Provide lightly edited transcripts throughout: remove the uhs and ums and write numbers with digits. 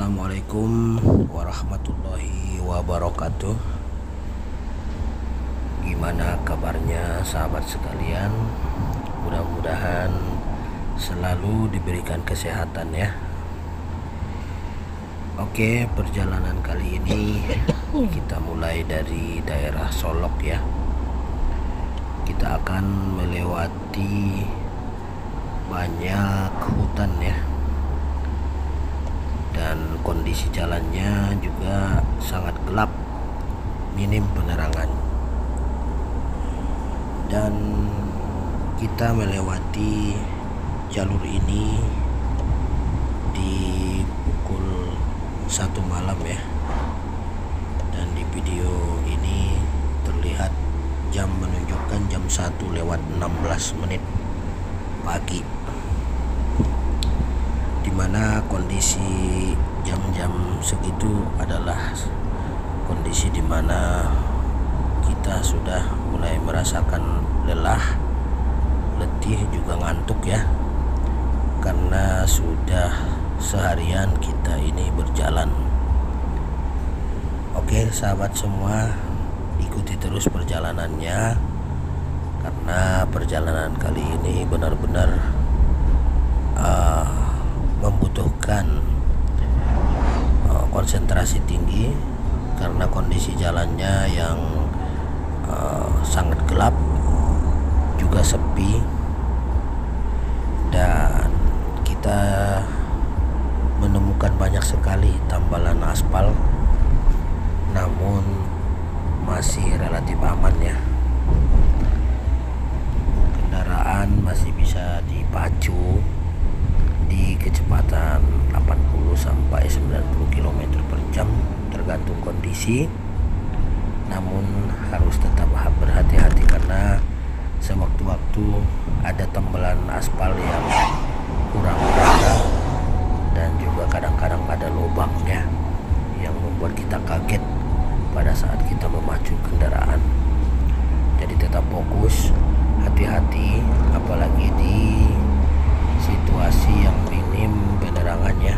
Assalamualaikum warahmatullahi wabarakatuh. Gimana kabarnya sahabat sekalian? Mudah-mudahan selalu diberikan kesehatan ya. Oke, perjalanan kali ini kita mulai dari daerah Solok ya. Kita akan melewati banyak hutan ya, dan kondisi jalannya juga sangat gelap, minim penerangan. Dan kita melewati jalur ini di pukul 1 malam ya. Dan di video ini terlihat jam menunjukkan jam 1:16 pagi, dimana kondisi jam-jam segitu adalah kondisi dimana kita sudah mulai merasakan lelah, letih, juga ngantuk ya, karena sudah seharian kita ini berjalan. Oke sahabat semua, ikuti terus perjalanannya, karena perjalanan kali ini benar-benar membutuhkan konsentrasi tinggi, karena kondisi jalannya yang sangat gelap, juga sepi, dan kita menemukan banyak sekali tambalan aspal, namun masih relatif aman ya. Kendaraan masih bisa dipacu di kecepatan 80 sampai 90 km per jam tergantung kondisi, namun harus tetap berhati-hati karena sewaktu-waktu ada tembalan aspal yang kurang rata, dan juga kadang-kadang ada lubangnya yang membuat kita kaget pada saat kita memacu kendaraan. Jadi tetap fokus, hati-hati, apalagi di situasi yang minim penerangannya,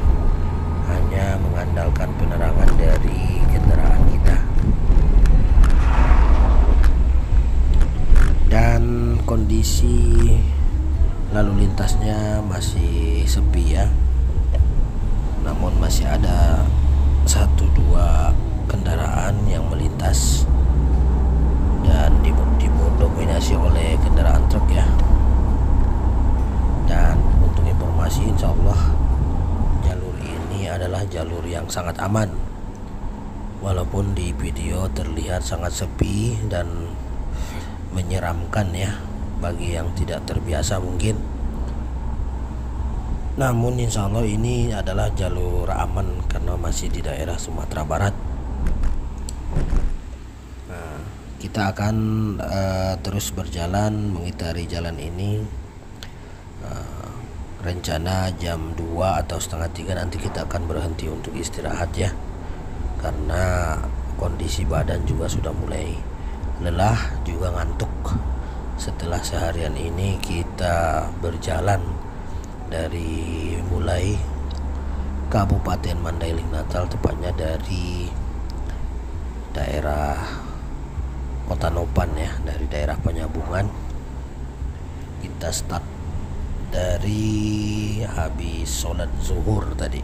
hanya mengandalkan penerangan dari kendaraan kita. Dan kondisi lalu lintasnya masih sepi ya, namun masih ada 1-2 kendaraan yang melintas, dan didominasi oleh kendaraan truk ya. Dan untuk informasi, insya Allah jalur ini adalah jalur yang sangat aman, walaupun di video terlihat sangat sepi dan menyeramkan ya bagi yang tidak terbiasa mungkin. Namun insya Allah ini adalah jalur aman karena masih di daerah Sumatera Barat. Nah, kita akan terus berjalan mengitari jalan ini. Rencana jam 2 atau setengah 3 nanti kita akan berhenti untuk istirahat ya, karena kondisi badan juga sudah mulai lelah, juga ngantuk setelah seharian ini kita berjalan dari mulai Kabupaten Mandailing Natal, tepatnya dari daerah Kota Nopan ya, dari daerah Penyambungan. Kita start dari habis sholat zuhur tadi,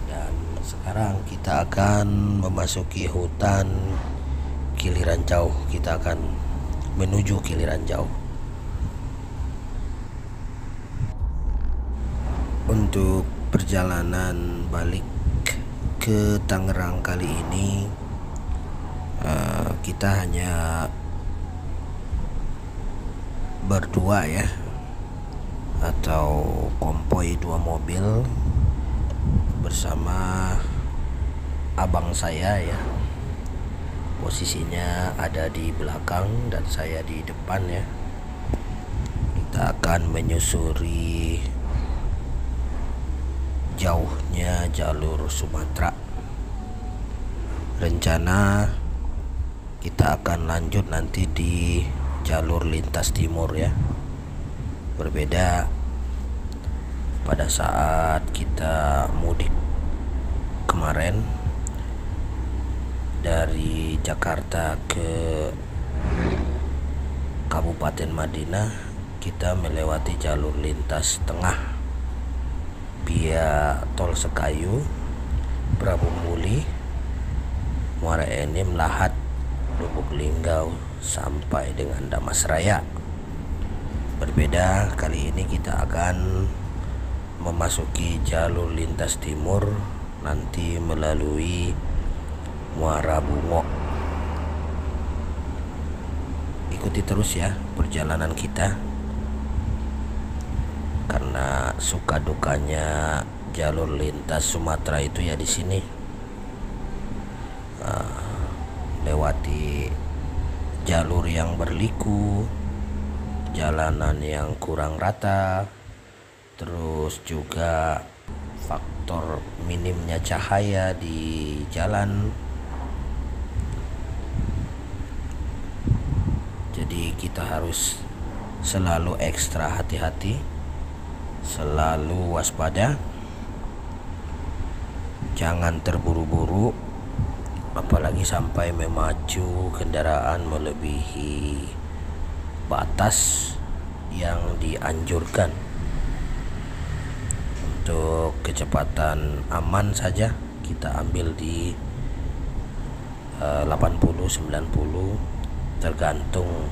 dan sekarang kita akan memasuki hutan Kiliran Jauh. Kita akan menuju Kiliran Jauh. Untuk perjalanan balik ke Tangerang kali ini kita hanya berdua ya, atau konvoy 2 mobil bersama abang saya ya. Posisinya ada di belakang dan saya di depan ya. Kita akan menyusuri jauhnya jalur Sumatera. Rencana kita akan lanjut nanti di jalur lintas timur ya. Berbeda pada saat kita mudik kemarin dari Jakarta ke Kabupaten Madinah, kita melewati jalur lintas tengah via Tol Sekayu, Prabu Muli, Muara Enim, Lahat, Lubuk Linggau sampai dengan Damasraya. Berbeda kali ini kita akan memasuki jalur lintas timur, nanti melalui Muara Bungo. Ikuti terus ya perjalanan kita, karena suka dukanya jalur lintas Sumatera itu ya di sini. Lewati jalur yang berliku, jalanan yang kurang rata, terus juga faktor minimnya cahaya di jalan. Jadi kita harus selalu ekstra hati-hati, selalu waspada, jangan terburu-buru, apalagi sampai memacu kendaraan melebihi batas yang dianjurkan. Untuk kecepatan aman saja kita ambil di 80-90, tergantung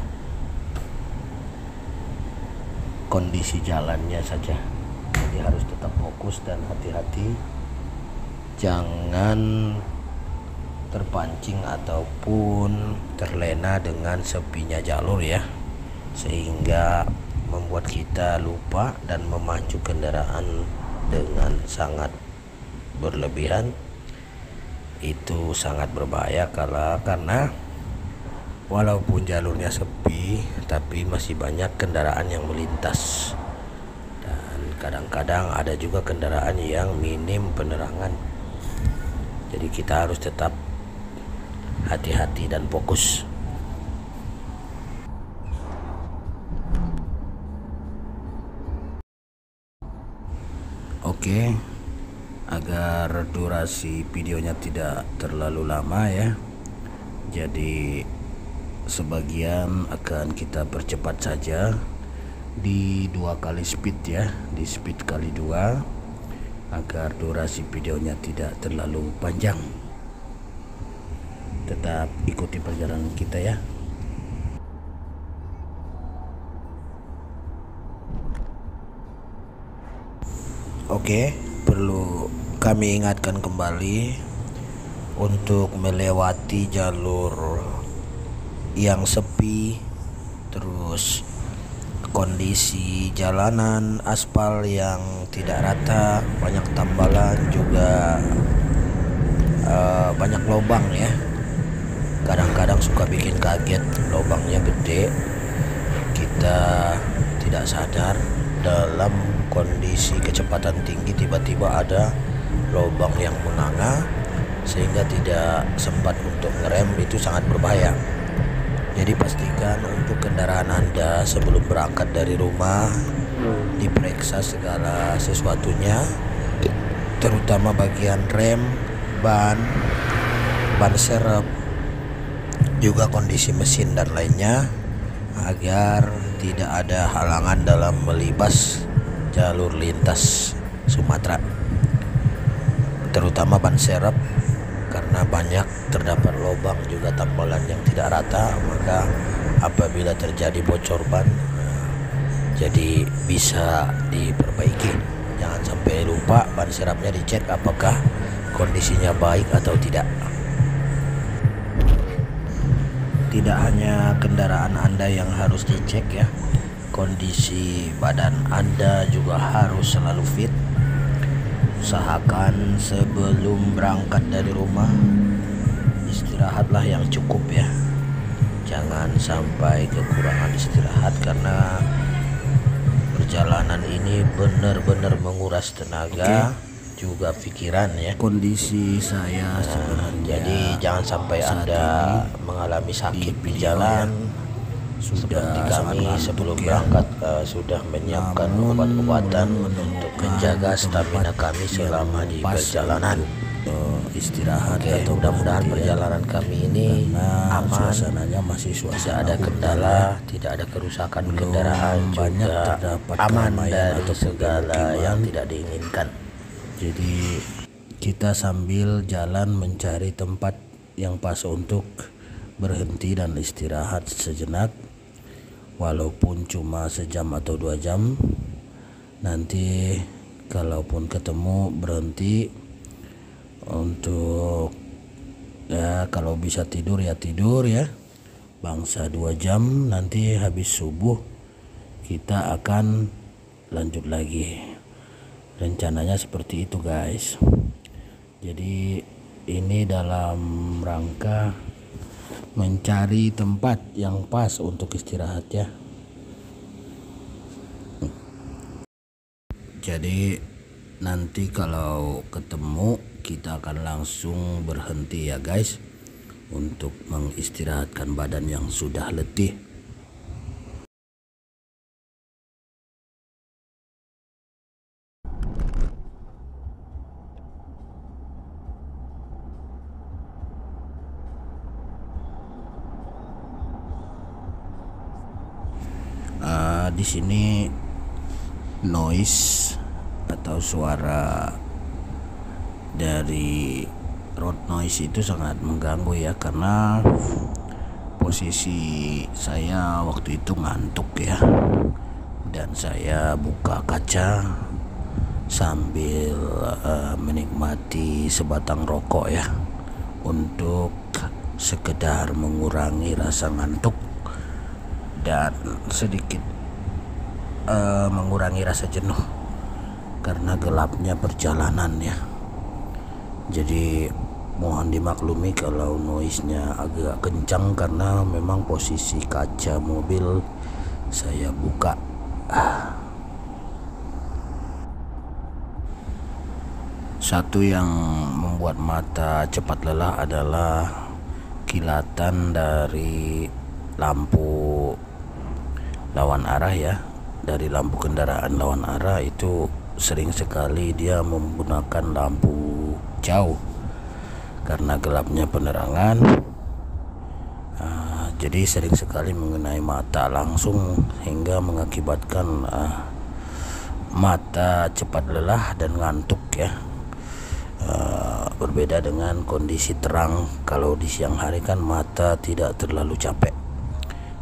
kondisi jalannya saja. Jadi harus tetap fokus dan hati-hati, jangan terpancing ataupun terlena dengan sepinya jalur ya, sehingga membuat kita lupa dan memacu kendaraan dengan sangat berlebihan. Itu sangat berbahaya karena walaupun jalurnya sepi, tapi masih banyak kendaraan yang melintas, dan kadang-kadang ada juga kendaraan yang minim penerangan. Jadi kita harus tetap hati-hati dan fokus. Oke, agar durasi videonya tidak terlalu lama ya, jadi sebagian akan kita percepat saja di 2 kali speed ya, di speed kali 2, agar durasi videonya tidak terlalu panjang. Tetap ikuti perjalanan kita ya. Oke, perlu kami ingatkan kembali untuk melewati jalur yang sepi, terus kondisi jalanan aspal yang tidak rata, banyak tambalan, juga banyak lubang ya. Kadang-kadang suka bikin kaget, lubangnya gede, kita tidak sadar dalam kondisi kecepatan tinggi tiba-tiba ada lubang yang menganga sehingga tidak sempat untuk ngerem. Itu sangat berbahaya. Jadi pastikan untuk kendaraan Anda sebelum berangkat dari rumah diperiksa segala sesuatunya, terutama bagian rem, ban serep, juga kondisi mesin dan lainnya, agar tidak ada halangan dalam melibas jalur lintas Sumatera, terutama ban serep, karena banyak terdapat lubang juga tambalan yang tidak rata. Maka apabila terjadi bocor ban, jadi bisa diperbaiki. Jangan sampai lupa ban serepnya dicek apakah kondisinya baik atau tidak. Tidak hanya kendaraan Anda yang harus dicek ya, kondisi badan Anda juga harus selalu fit. Usahakan sebelum berangkat dari rumah istirahatlah yang cukup ya. Jangan sampai kekurangan istirahat, karena perjalanan ini benar-benar menguras tenaga, juga pikiran ya. Kondisi saya sebenarnya, jadi jangan sampai Anda mengalami sakit di jalan Seperti kami sebelum berangkat sudah menyiapkan obat-obatan untuk menjaga stamina kami selama di perjalanan. Istirahat Oke, mudah-mudahan perjalanan kami ini aman, suasananya masih tidak ada kendala, tidak ada kerusakan kendaraan, juga aman dari segala yang tidak diinginkan. Jadi kita sambil jalan mencari tempat yang pas untuk berhenti dan istirahat sejenak, walaupun cuma sejam atau 2 jam. Nanti kalaupun ketemu berhenti untuk ya kalau bisa tidur ya tidur ya, bangsa 2 jam. Nanti habis subuh kita akan lanjut lagi, rencananya seperti itu guys. Jadi ini dalam rangka mencari tempat yang pas untuk istirahat ya. Jadi nanti kalau ketemu kita akan langsung berhenti ya guys, untuk mengistirahatkan badan yang sudah letih. Di sini noise atau suara dari road noise itu sangat mengganggu ya, karena posisi saya waktu itu ngantuk ya, dan saya buka kaca sambil menikmati sebatang rokok ya, untuk sekedar mengurangi rasa ngantuk dan sedikit mengurangi rasa jenuh karena gelapnya perjalanan ya. Jadi mohon dimaklumi kalau noise-nya agak kencang, karena memang posisi kaca mobil saya buka. Satu yang membuat mata cepat lelah adalah kilatan dari lampu lawan arah ya, dari lampu kendaraan lawan arah itu sering sekali dia menggunakan lampu jauh karena gelapnya penerangan. Jadi sering sekali mengenai mata langsung hingga mengakibatkan mata cepat lelah dan ngantuk ya. Berbeda dengan kondisi terang, kalau di siang hari kan mata tidak terlalu capek.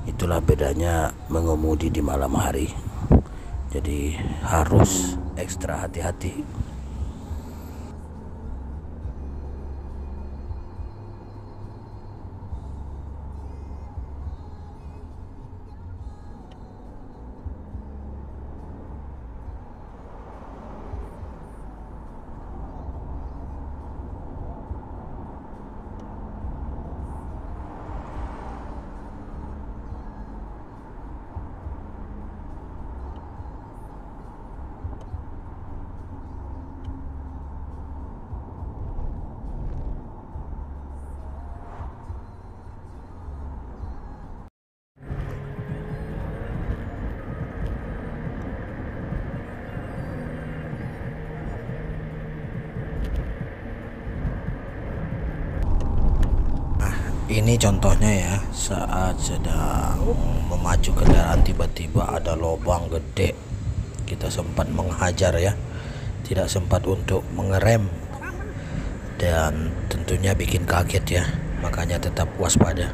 Itulah bedanya mengemudi di malam hari. Jadi harus ekstra hati-hati. Ini contohnya ya, saat sedang memacu kendaraan tiba-tiba ada lubang gede, kita sempat menghajar ya, tidak sempat untuk mengerem, dan tentunya bikin kaget ya, makanya tetap waspada.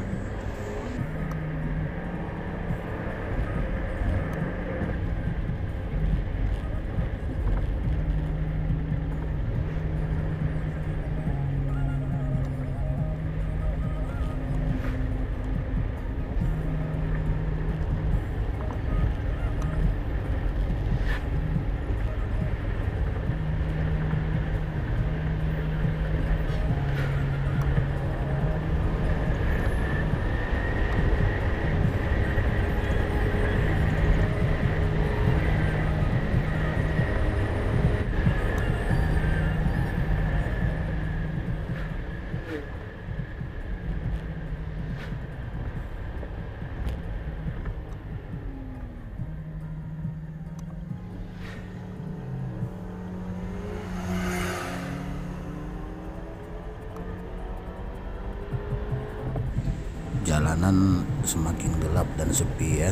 jalanan semakin gelap dan sepi ya.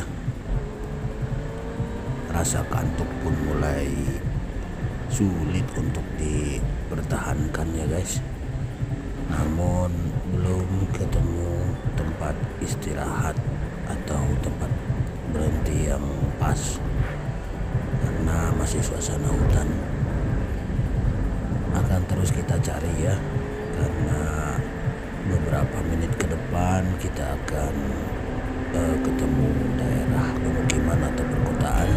Rasa kantuk pun mulai sulit untuk dipertahankan ya guys. Namun belum ketemu tempat istirahat atau tempat berhenti yang pas karena masih suasana hutan. Akan terus kita cari ya, karena beberapa menit ke depan kita akan ketemu daerah pemukiman atau perkotaan,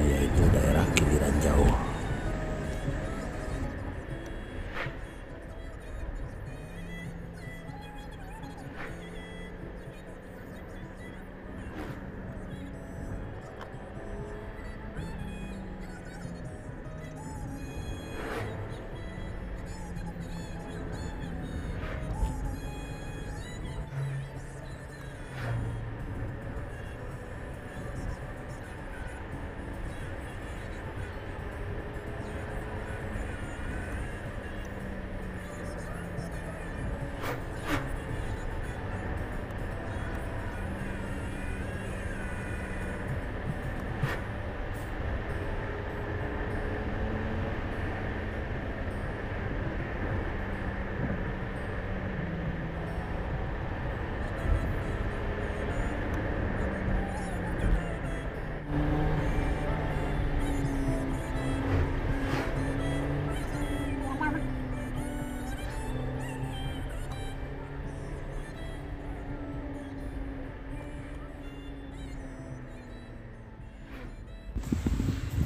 yaitu daerah Giliran Jauh.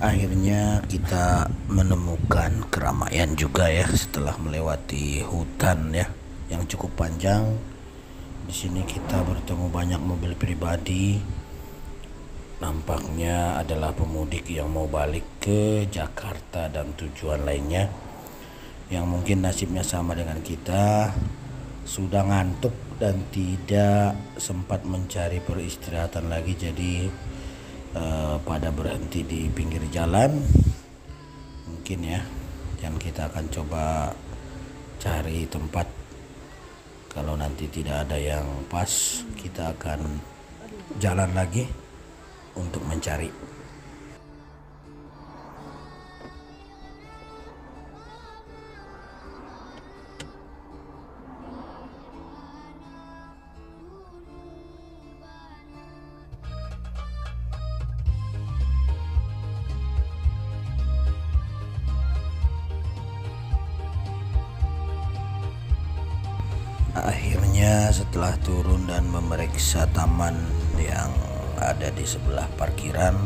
Akhirnya kita menemukan keramaian juga ya setelah melewati hutan ya yang cukup panjang. Di sini kita bertemu banyak mobil pribadi. Nampaknya adalah pemudik yang mau balik ke Jakarta dan tujuan lainnya, yang mungkin nasibnya sama dengan kita, sudah ngantuk dan tidak sempat mencari peristirahatan lagi, jadi pada berhenti di pinggir jalan mungkin ya. Dan kita akan coba cari tempat, kalau nanti tidak ada yang pas kita akan jalan lagi untuk mencari. Akhirnya setelah turun dan memeriksa taman yang ada di sebelah parkiran,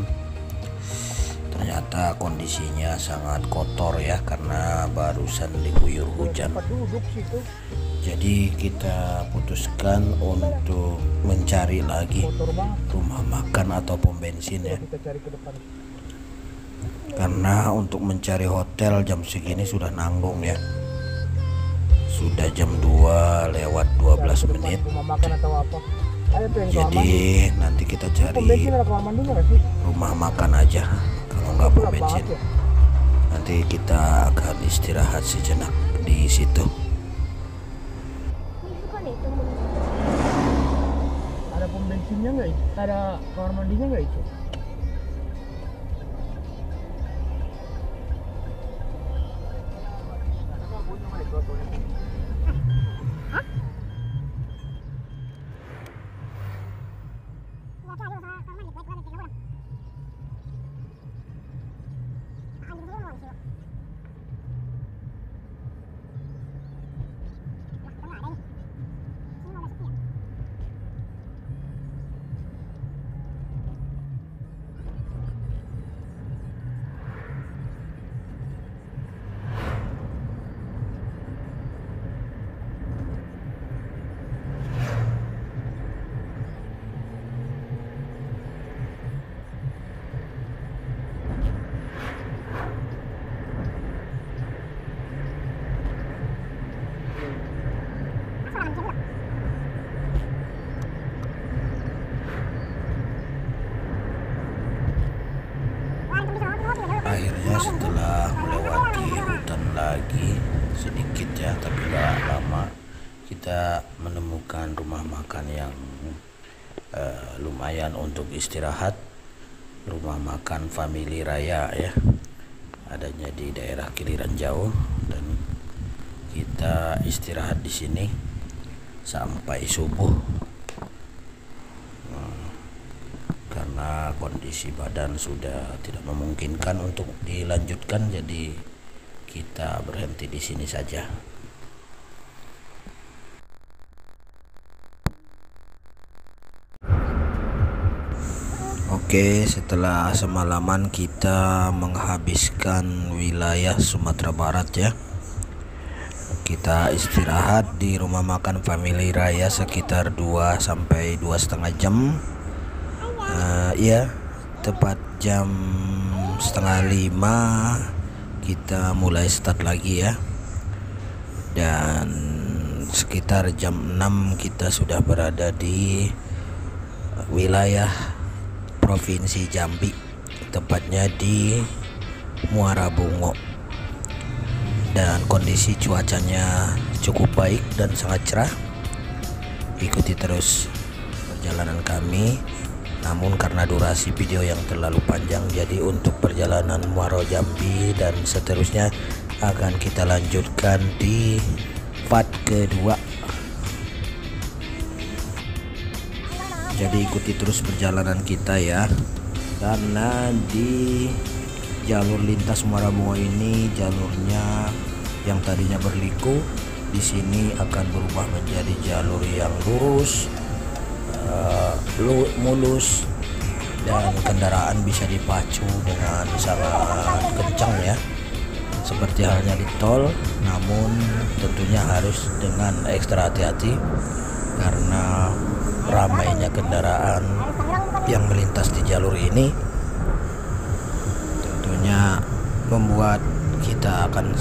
ternyata kondisinya sangat kotor ya karena barusan diguyur hujan. Jadi kita putuskan untuk mencari lagi rumah makan atau pom bensin ya. Karena untuk mencari hotel jam segini sudah nanggung ya. Sudah jam 2 lewat 12 menit. Jadi nanti kita cari rumah makan aja kalau nggak pom bensin. Nanti kita akan istirahat sejenak di situ. Ada pom bensinnya nggak? Ada kamar mandinya nggak itu? Akhirnya setelah melewati hutan lagi sedikit ya, tapi gak lama, kita menemukan rumah makan yang lumayan untuk istirahat. Rumah makan Family Raya ya, adanya di daerah Kiliran Jauh, dan kita istirahat di sini sampai subuh. Karena kondisi badan sudah tidak memungkinkan untuk dilanjutkan, jadi kita berhenti di sini saja. Oke, setelah semalaman kita menghabiskan wilayah Sumatera Barat ya, kita istirahat di rumah makan Family Raya sekitar 2 sampai 2,5 jam. Ya, tepat jam 4:30 kita mulai start lagi ya, dan sekitar jam 6 kita sudah berada di wilayah Provinsi Jambi, tepatnya di Muara Bungo, dan kondisi cuacanya cukup baik dan sangat cerah. Ikuti terus perjalanan kami. Namun karena durasi video yang terlalu panjang, jadi untuk perjalanan Muaro Jambi dan seterusnya akan kita lanjutkan di part kedua. Jadi ikuti terus perjalanan kita ya, karena di jalur lintas Muara Bungo ini jalurnya yang tadinya berliku di sini akan berubah menjadi jalur yang lurus, mulus, dan kendaraan bisa dipacu dengan sangat kencang ya, seperti halnya di tol. Namun tentunya harus dengan ekstra hati-hati karena ramainya kendaraan yang melintas di jalur ini tentunya membuat kita akan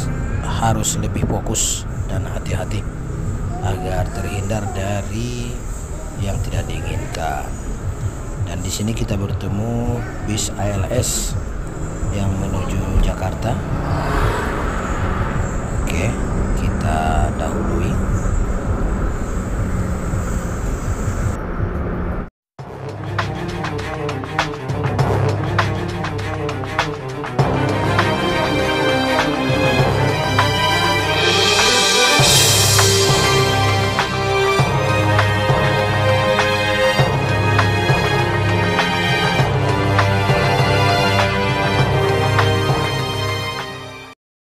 harus lebih fokus dan hati-hati agar terhindar dari yang tidak diinginkan. Dan di sini kita bertemu bis ALS yang menuju Jakarta. Oke, kita dahului.